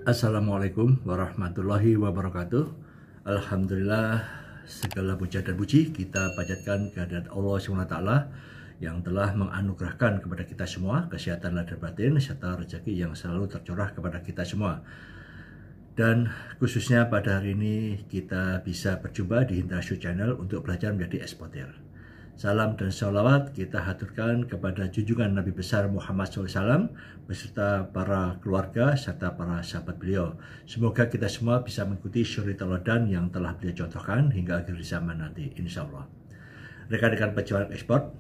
Assalamualaikum warahmatullahi wabarakatuh. Alhamdulillah, segala puja dan puji kita panjatkan kehadirat Allah SWT yang telah menganugerahkan kepada kita semua kesehatan lahir batin serta rezeki yang selalu tercurah kepada kita semua. Dan khususnya pada hari ini kita bisa berjumpa di Hindrasyu Channel untuk belajar menjadi eksportir. Salam dan sholawat kita haturkan kepada junjungan Nabi besar Muhammad SAW beserta para keluarga serta para sahabat beliau. Semoga kita semua bisa mengikuti suri teladan yang telah beliau contohkan hingga akhir zaman nanti, insya Allah. Rekan-rekan pejuang ekspor,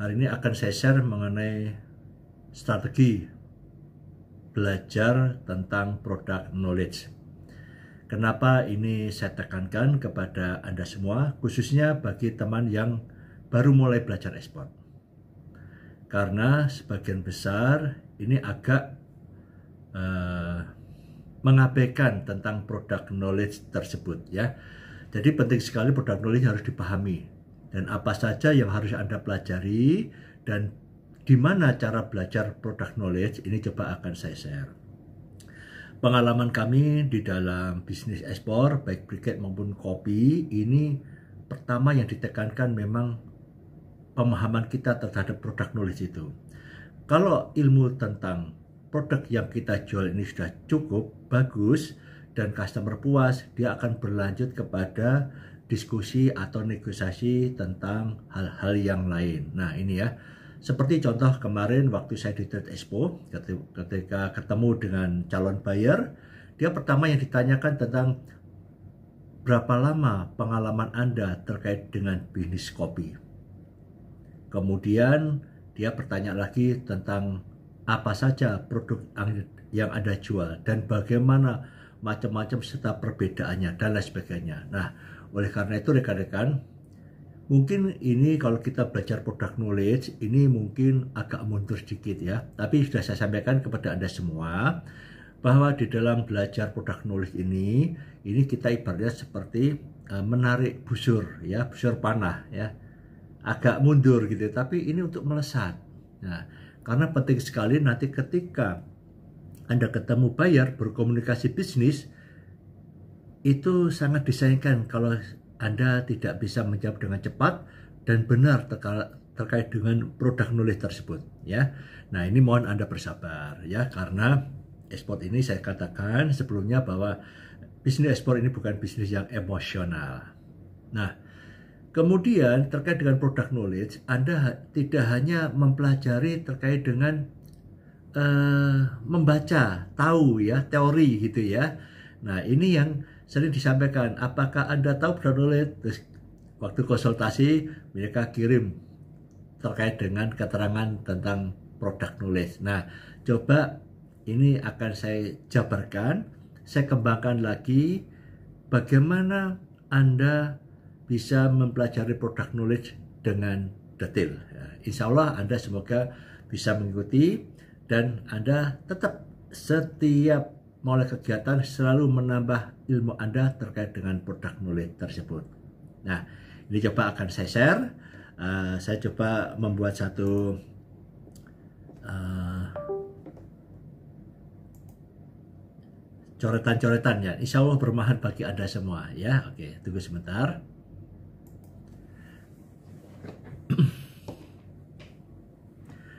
hari ini akan saya share mengenai strategi belajar tentang product knowledge. Kenapa ini saya tekankan kepada Anda semua, khususnya bagi teman yang baru mulai belajar ekspor. Karena sebagian besar ini agak mengabaikan tentang product knowledge tersebut ya. Jadi penting sekali product knowledge harus dipahami dan apa saja yang harus Anda pelajari dan di mana cara belajar product knowledge ini coba akan saya share. Pengalaman kami di dalam bisnis ekspor baik briket maupun kopi ini pertama yang ditekankan memang pemahaman kita terhadap produk knowledge itu. Kalau ilmu tentang produk yang kita jual ini sudah cukup bagus dan customer puas, dia akan berlanjut kepada diskusi atau negosiasi tentang hal-hal yang lain. Nah ini ya, seperti contoh kemarin waktu saya di Trade Expo, ketika ketemu dengan calon buyer, dia pertama yang ditanyakan tentang berapa lama pengalaman Anda terkait dengan bisnis kopi. Kemudian dia bertanya lagi tentang apa saja produk yang Anda jual dan bagaimana macam-macam serta perbedaannya dan lain sebagainya. Nah, oleh karena itu rekan-rekan, mungkin ini kalau kita belajar product knowledge ini mungkin agak mundur sedikit ya. Tapi sudah saya sampaikan kepada Anda semua bahwa di dalam belajar product knowledge ini kita ibaratnya seperti menarik busur ya, busur panah ya. Agak mundur gitu, tapi ini untuk melesat. Nah, karena penting sekali nanti ketika Anda ketemu buyer berkomunikasi bisnis, itu sangat disayangkan kalau Anda tidak bisa menjawab dengan cepat dan benar terkait dengan produk knowledge tersebut ya. Nah, ini mohon Anda bersabar ya, karena ekspor ini saya katakan sebelumnya bahwa bisnis ekspor ini bukan bisnis yang emosional. Nah, kemudian terkait dengan product knowledge, Anda tidak hanya mempelajari terkait dengan membaca, tahu ya, teori gitu ya. Nah ini yang sering disampaikan, apakah Anda tahu product knowledge? Terus waktu konsultasi mereka kirim terkait dengan keterangan tentang product knowledge. Nah coba ini akan saya jabarkan, saya kembangkan lagi bagaimana Anda bisa mempelajari product knowledge dengan detail. Ya, insya Allah Anda semoga bisa mengikuti dan Anda tetap setiap mulai kegiatan selalu menambah ilmu Anda terkait dengan product knowledge tersebut. Nah, ini coba akan saya share. Saya coba membuat satu coretan-coretan ya. Insya Allah bermanfaat bagi Anda semua ya. Oke, tunggu sebentar.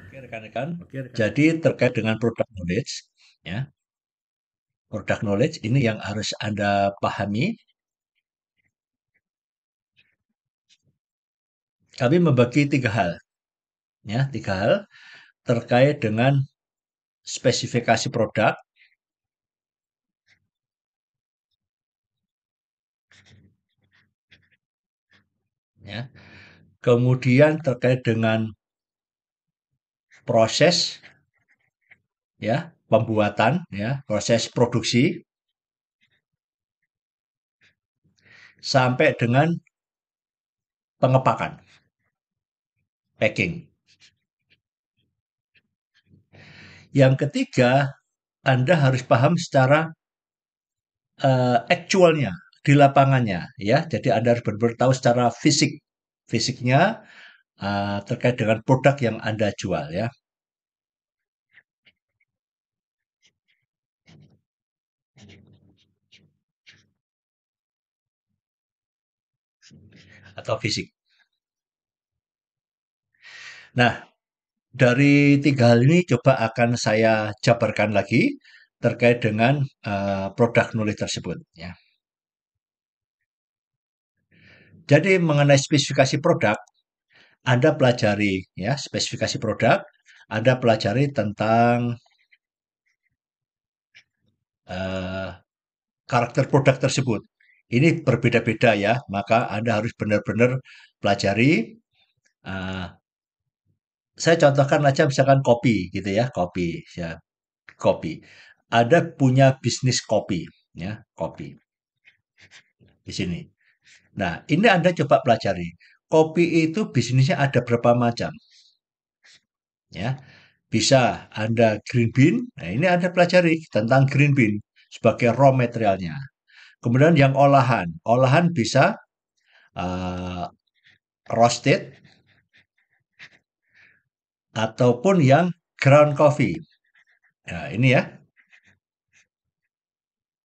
Oke rekan-rekan, jadi terkait dengan product knowledge, ya, product knowledge ini yang harus Anda pahami. Kami membagi tiga hal, ya, tiga hal terkait dengan spesifikasi produk, ya, kemudian terkait dengan proses, ya, pembuatan, ya, proses produksi, sampai dengan pengepakan, packing. Yang ketiga, Anda harus paham secara aktualnya di lapangannya, ya. Jadi Anda harus benar-benar tahu secara fisiknya terkait dengan produk yang Anda jual, ya. atau fisik. Nah, dari tiga hal ini coba akan saya jabarkan lagi terkait dengan produk knowledge tersebut. Ya. Jadi mengenai spesifikasi produk, Anda pelajari ya spesifikasi produk, Anda pelajari tentang eh, karakter produk tersebut. Ini berbeda-beda ya, maka Anda harus benar-benar pelajari. eh, saya contohkan aja misalkan kopi gitu ya, kopi ya, kopi. Ada punya bisnis kopi ya, kopi di sini. Nah, ini Anda coba pelajari. Kopi itu bisnisnya ada berapa macam ya. Bisa Anda green bean. Nah, ini Anda pelajari tentang green bean sebagai raw materialnya. Kemudian yang olahan. Olahan bisa eh, roasted ataupun yang ground coffee. Nah, ini ya,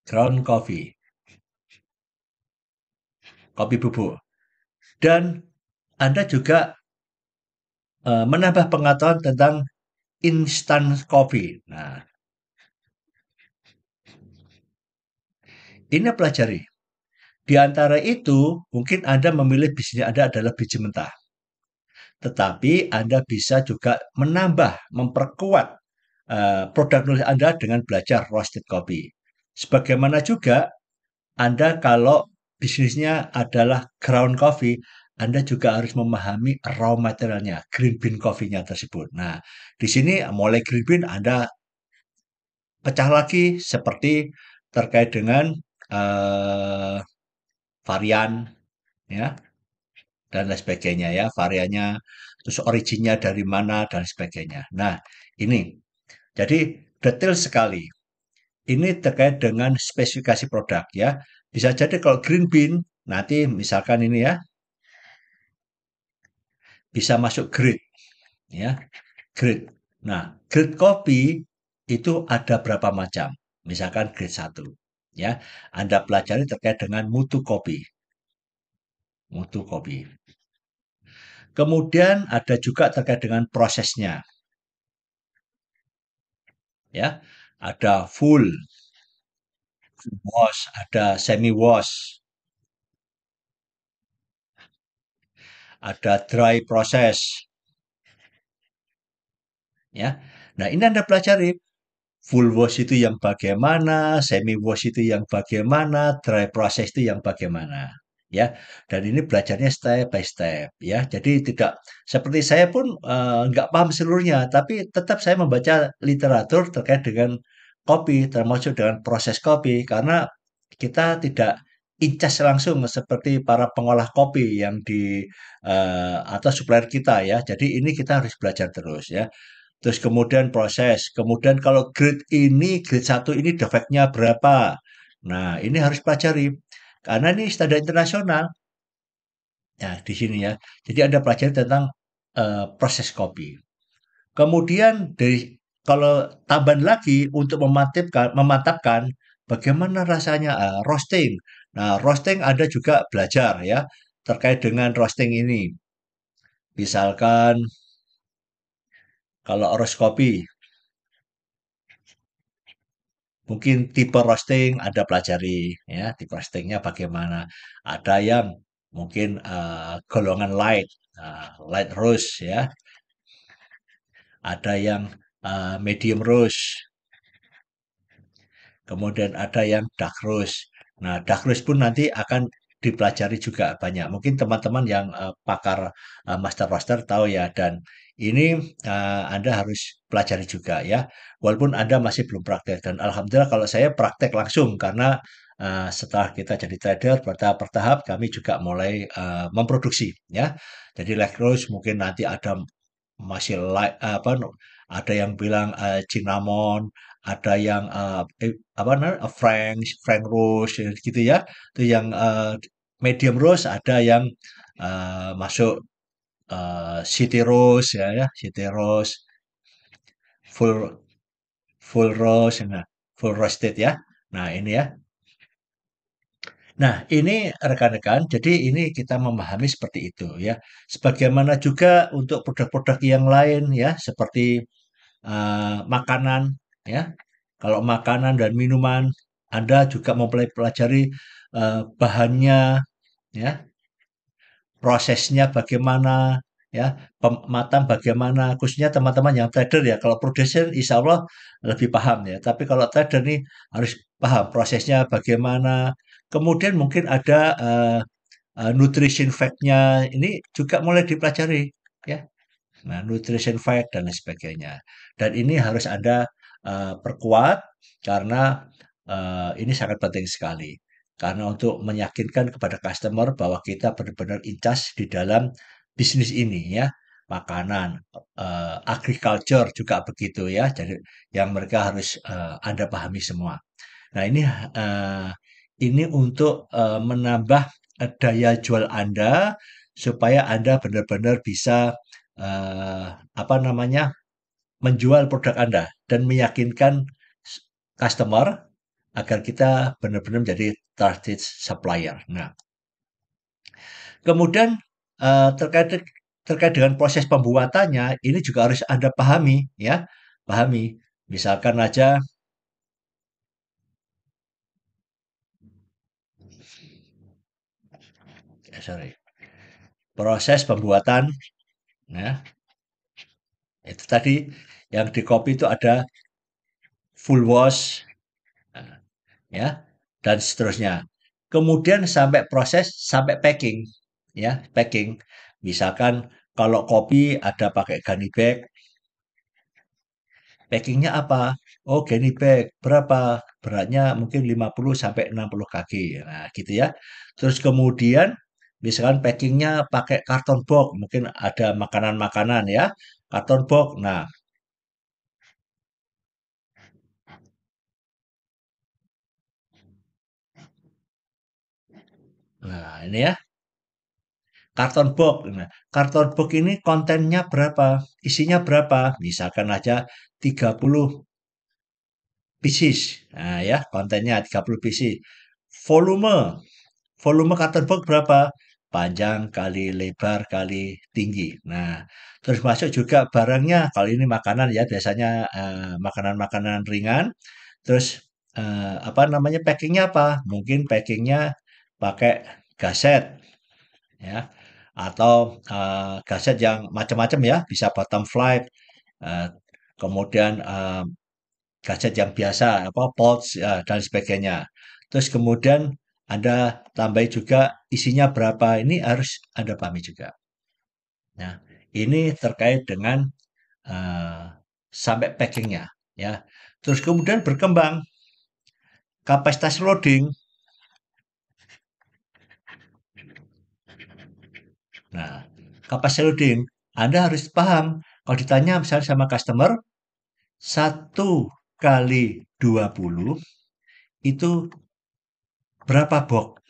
ground coffee, kopi bubuk. Dan Anda juga menambah pengetahuan tentang instant coffee. Nah, ini pelajari. Di antara itu, mungkin Anda memilih bisnis Anda adalah biji mentah. Tetapi Anda bisa juga menambah, memperkuat produk nulis Anda dengan belajar roasted coffee. Sebagaimana juga Anda kalau bisnisnya adalah ground coffee, Anda juga harus memahami raw materialnya, green bean coffee-nya tersebut. Nah, di sini mulai green bean Anda pecah lagi seperti terkait dengan eh, varian ya dan lain sebagainya ya, variannya, terus originnya dari mana dan sebagainya. Nah, ini jadi detail sekali. Ini terkait dengan spesifikasi produk ya. Bisa jadi kalau green bean nanti misalkan ini ya bisa masuk grade ya, grade. Nah, grade kopi itu ada berapa macam? Misalkan grade satu ya. Anda pelajari terkait dengan mutu kopi, mutu kopi. Kemudian ada juga terkait dengan prosesnya ya. Ada full wash, ada semi wash, ada dry process ya. Nah, ini Anda pelajari full wash itu yang bagaimana, semi wash itu yang bagaimana, dry process itu yang bagaimana. Ya, dan ini belajarnya step by step ya. Jadi tidak seperti saya pun nggak paham seluruhnya, tapi tetap saya membaca literatur terkait dengan kopi, termasuk dengan proses kopi, karena kita tidak incas langsung seperti para pengolah kopi yang di atau supplier kita ya. Jadi ini kita harus belajar terus ya. Terus kemudian proses. Kemudian kalau grade ini, grade satu ini defeknya berapa? Nah, ini harus pelajari. Karena ini standar internasional. Ya, di sini ya. Jadi Anda pelajari tentang proses kopi. Kemudian dari kalau tambahan lagi untuk memantapkan bagaimana rasanya roasting. Nah, roasting Anda juga belajar ya terkait dengan roasting ini. Misalkan kalau roast kopi, mungkin tipe roasting Anda pelajari ya, tipe roastingnya bagaimana. Ada yang mungkin golongan light, light roast ya. Ada yang medium roast, kemudian ada yang dark roast. Nah, dark roast pun nanti akan dipelajari juga banyak. Mungkin teman-teman yang pakar master roaster tahu ya. Dan ini Anda harus pelajari juga ya. Walaupun Anda masih belum praktek. Dan alhamdulillah kalau saya praktek langsung karena setelah kita jadi trader bertahap-bertahap kami juga mulai memproduksi ya. Jadi like roast mungkin nanti ada masih apa ada yang bilang cinnamon, ada yang apa namanya Frank roast gitu ya. Itu yang medium roast, ada yang masuk city roast ya, city roast, full full roast, nah, full roasted ya. Nah, ini ya. Nah, ini rekan-rekan, jadi ini kita memahami seperti itu ya. Sebagaimana juga untuk produk-produk yang lain ya, seperti makanan ya. Kalau makanan dan minuman, Anda juga mempelajari bahannya ya, prosesnya bagaimana ya, pematang bagaimana, khususnya teman-teman yang trader ya. Kalau produsen insya Allah lebih paham ya, tapi kalau trader nih harus paham prosesnya bagaimana. Kemudian mungkin ada nutrition fact-nya ini juga mulai dipelajari ya. Nah, nutrition fact dan lain sebagainya. Dan ini harus Anda perkuat karena ini sangat penting sekali. Karena untuk meyakinkan kepada customer bahwa kita benar-benar incas di dalam bisnis ini ya. Makanan, agriculture juga begitu ya. Jadi yang mereka harus Anda pahami semua. Nah, ini untuk menambah daya jual Anda supaya Anda benar-benar bisa apa namanya, menjual produk Anda dan meyakinkan customer agar kita benar-benar menjadi trusted supplier. Nah, kemudian terkait terkait dengan proses pembuatannya, ini juga harus Anda pahami ya, pahami. Misalkan aja, sorry, proses pembuatan, ya, itu tadi yang di kopi itu ada full wash, ya, dan seterusnya. Kemudian sampai proses sampai packing, ya, packing. Misalkan kalau kopi ada pakai gunny bag, packingnya apa? Oh, gunny bag berapa? Beratnya mungkin 50 sampai 60 kg. Nah, gitu ya. Terus kemudian misalkan packingnya pakai karton box, mungkin ada makanan-makanan ya, karton box. Nah, ini ya. Karton box. Nah, karton box ini kontennya berapa? Isinya berapa? Misalkan aja 30 pieces. Nah, ya, kontennya 30 pieces. Volume. Volume karton box berapa? Panjang kali lebar kali tinggi. Nah, terus masuk juga barangnya. Kalau ini makanan ya, biasanya makanan-makanan ringan. Terus apa namanya packingnya apa? Mungkin packingnya pakai gaset ya atau gaset yang macam-macam ya, bisa bottom flight, eh, kemudian gaset yang biasa, apa pouch dan sebagainya. Terus kemudian Anda tambah juga isinya berapa, ini harus Anda pahami juga. Nah, ini terkait dengan eh, sampai packingnya ya. Terus kemudian berkembang kapasitas loading. Nah, kapasitas loading Anda harus paham. Kalau ditanya misalnya sama customer, 1 kali 20 itu berapa box?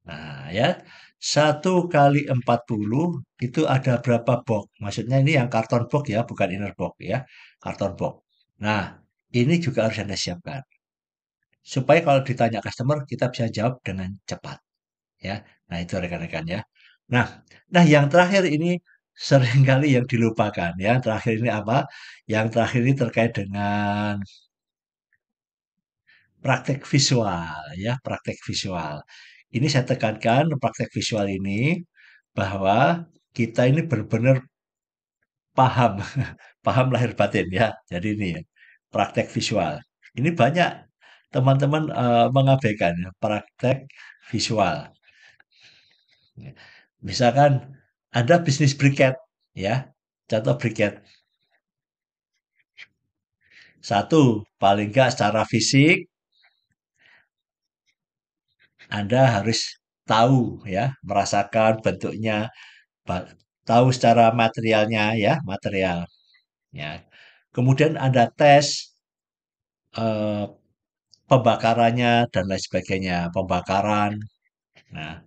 Nah, ya, 1 kali 40 itu ada berapa box? Maksudnya ini yang karton box ya, bukan inner box ya, karton box. Nah, ini juga harus Anda siapkan. Supaya kalau ditanya customer, kita bisa jawab dengan cepat. Ya, nah itu rekan-rekan ya. Nah, nah yang terakhir ini seringkali yang dilupakan ya. Terakhir ini apa? Yang terakhir ini terkait dengan praktek visual ya, praktek visual. Ini saya tekankan praktek visual ini bahwa kita ini benar-benar paham, paham lahir batin ya. Jadi ini ya, praktek visual. Ini banyak teman-teman mengabaikan ya, praktek visual. Misalkan ada bisnis briket ya, contoh briket. Satu, paling nggak secara fisik Anda harus tahu ya, merasakan bentuknya, tahu secara materialnya ya, material. Ya. Kemudian Anda tes eh, pembakarannya dan lain sebagainya, pembakaran. Nah,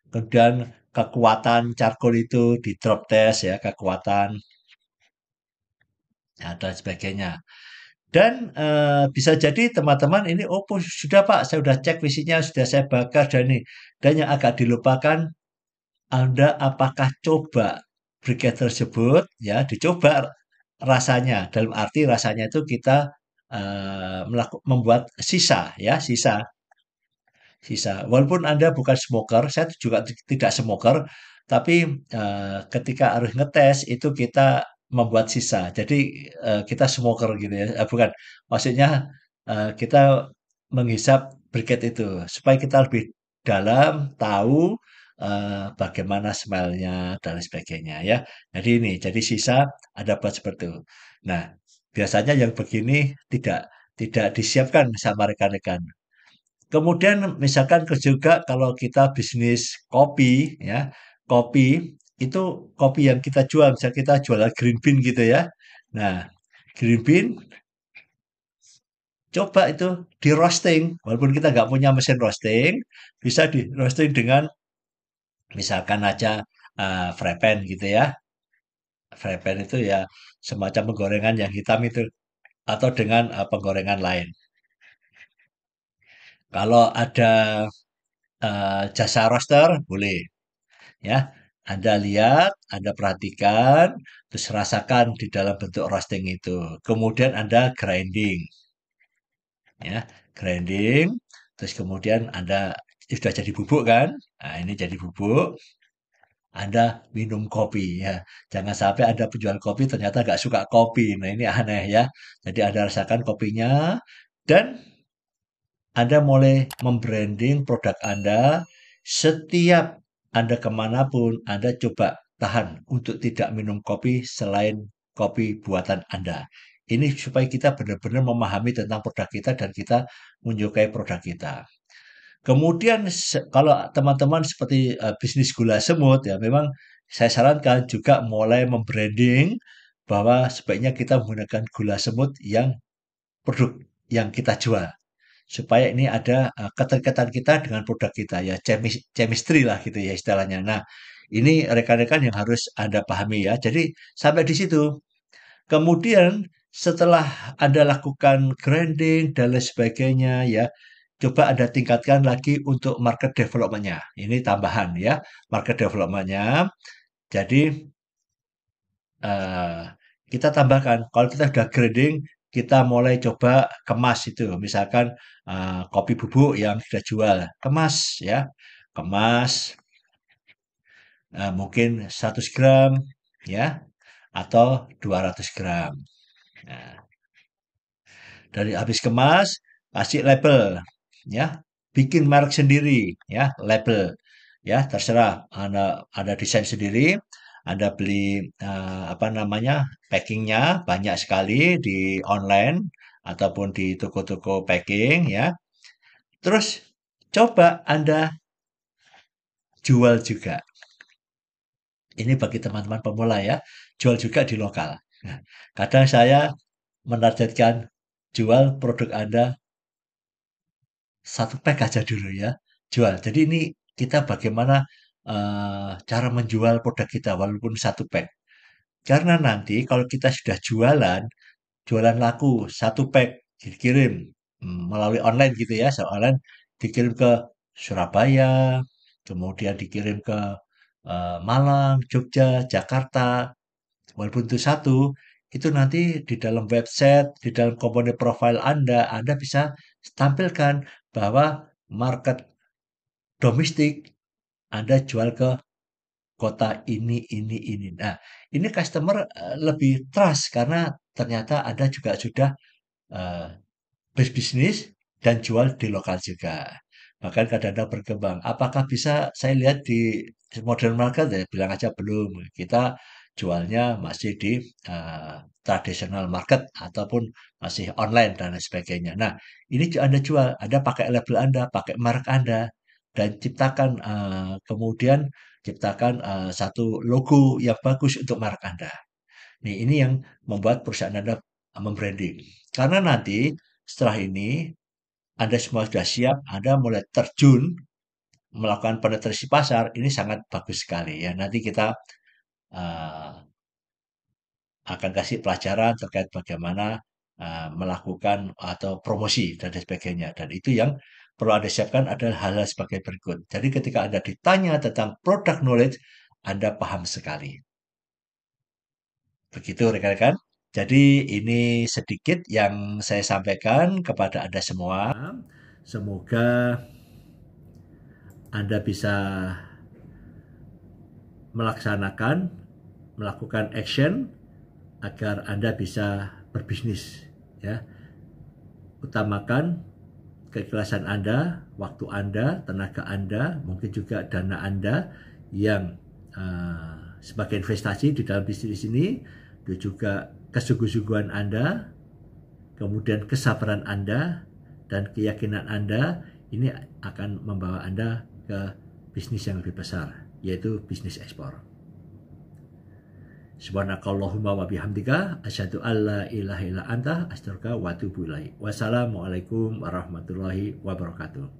kemudian kekuatan charcoal itu di drop test ya, kekuatan ya, dan sebagainya. Dan bisa jadi teman-teman ini, oh sudah Pak, saya sudah cek visinya, sudah saya bakar dan ini. Dan yang agak dilupakan, Anda apakah coba briket tersebut ya, dicoba rasanya. Dalam arti rasanya itu kita membuat sisa ya, sisa. Walaupun Anda bukan smoker, saya juga tidak smoker, tapi ketika harus ngetes itu kita membuat sisa. Jadi kita smoker gitu ya. Bukan, maksudnya kita menghisap briket itu supaya kita lebih dalam tahu bagaimana smell-nya dan lain sebagainya ya. Jadi ini, jadi sisa ada buat seperti itu. Nah, biasanya yang begini tidak disiapkan sama rekan-rekan. Kemudian misalkan juga kalau kita bisnis kopi ya, kopi itu kopi yang kita jual, misalnya kita jualan green bean gitu ya. Nah, green bean coba itu di roasting, walaupun kita nggak punya mesin roasting, bisa di roasting dengan misalkan aja fry pan gitu ya. Fry pan itu ya semacam penggorengan yang hitam itu, atau dengan penggorengan lain. Kalau ada jasa roaster boleh. Ya, Anda lihat, Anda perhatikan, terus rasakan di dalam bentuk roasting itu. Kemudian Anda grinding, ya, grinding, terus kemudian Anda sudah jadi bubuk kan? Nah, ini jadi bubuk, Anda minum kopi ya. Jangan sampai Anda penjual kopi ternyata nggak suka kopi. Nah, ini aneh ya. Jadi Anda rasakan kopinya dan Anda mulai membranding produk Anda. Setiap Anda kemanapun, Anda coba tahan untuk tidak minum kopi selain kopi buatan Anda. Ini supaya kita benar-benar memahami tentang produk kita dan kita menyukai produk kita. Kemudian kalau teman-teman seperti bisnis gula semut ya, memang saya sarankan juga mulai membranding bahwa sebaiknya kita menggunakan gula semut yang produk yang kita jual supaya ini ada keterikatan kita dengan produk kita ya, chemistry lah gitu ya istilahnya. Nah, ini rekan-rekan yang harus Anda pahami ya. Jadi sampai di situ. Kemudian setelah Anda lakukan grinding dan lain sebagainya ya, coba Anda tingkatkan lagi untuk market development-nya. Ini tambahan ya, market development-nya. Jadi eh, kita tambahkan, kalau kita sudah grinding, kita mulai coba kemas itu. Misalkan kopi bubuk yang sudah jual, kemas ya, kemas mungkin 100 gram ya, atau 200 gram. Nah, dari habis kemas, kasih label ya, bikin merek sendiri ya, label ya, terserah Anda desain sendiri, Anda beli apa namanya, packingnya banyak sekali di online ataupun di toko-toko packing ya. Terus coba Anda jual juga. Ini bagi teman-teman pemula ya, jual juga di lokal. Nah, kadang saya menargetkan jual produk Anda satu pack aja dulu ya, jual. Jadi ini kita bagaimana cara menjual produk kita walaupun satu pack. Karena nanti kalau kita sudah jualan, jualan laku satu pack dikirim melalui online gitu ya, online dikirim ke Surabaya, kemudian dikirim ke Malang, Jogja, Jakarta, walaupun itu satu, itu nanti di dalam website, di dalam komponen profil Anda, Anda bisa tampilkan bahwa market domestik Anda jual ke kota ini. Nah, ini customer lebih trust karena ternyata Anda juga sudah eh, berbisnis dan jual di lokal juga. Bahkan kadang-kadang berkembang. Apakah bisa saya lihat di modern market ya? Bilang aja belum. Kita jualnya masih di eh, traditional market ataupun masih online dan lain sebagainya. Nah, ini Anda jual, Anda pakai label Anda, pakai merek Anda, dan ciptakan kemudian ciptakan satu logo yang bagus untuk merek Anda. Nih, ini yang membuat perusahaan Anda membranding. Karena nanti setelah ini Anda semua sudah siap, Anda mulai terjun melakukan penetrasi pasar, ini sangat bagus sekali ya. Nanti kita uh, akan kasih pelajaran terkait bagaimana melakukan atau promosi dan sebagainya. Dan itu yang perlu Anda siapkan adalah hal-hal sebagai berikut. Jadi ketika Anda ditanya tentang product knowledge, Anda paham sekali. Begitu rekan-rekan. Jadi ini sedikit yang saya sampaikan kepada Anda semua. Semoga Anda bisa melakukan action agar Anda bisa berbisnis, ya. Utamakan keikhlasan Anda, waktu Anda, tenaga Anda, mungkin juga dana Anda yang sebagai investasi di dalam bisnis ini, dan juga kesungguh-sungguhan Anda, kemudian kesabaran Anda, dan keyakinan Anda, ini akan membawa Anda ke bisnis yang lebih besar, yaitu bisnis ekspor. Subhanakallahumma wa bihamdika asyhadu an la ilaha illa anta astaghfiruka wa atubu ilaik. Wassalamualaikum warahmatullahi wabarakatuh.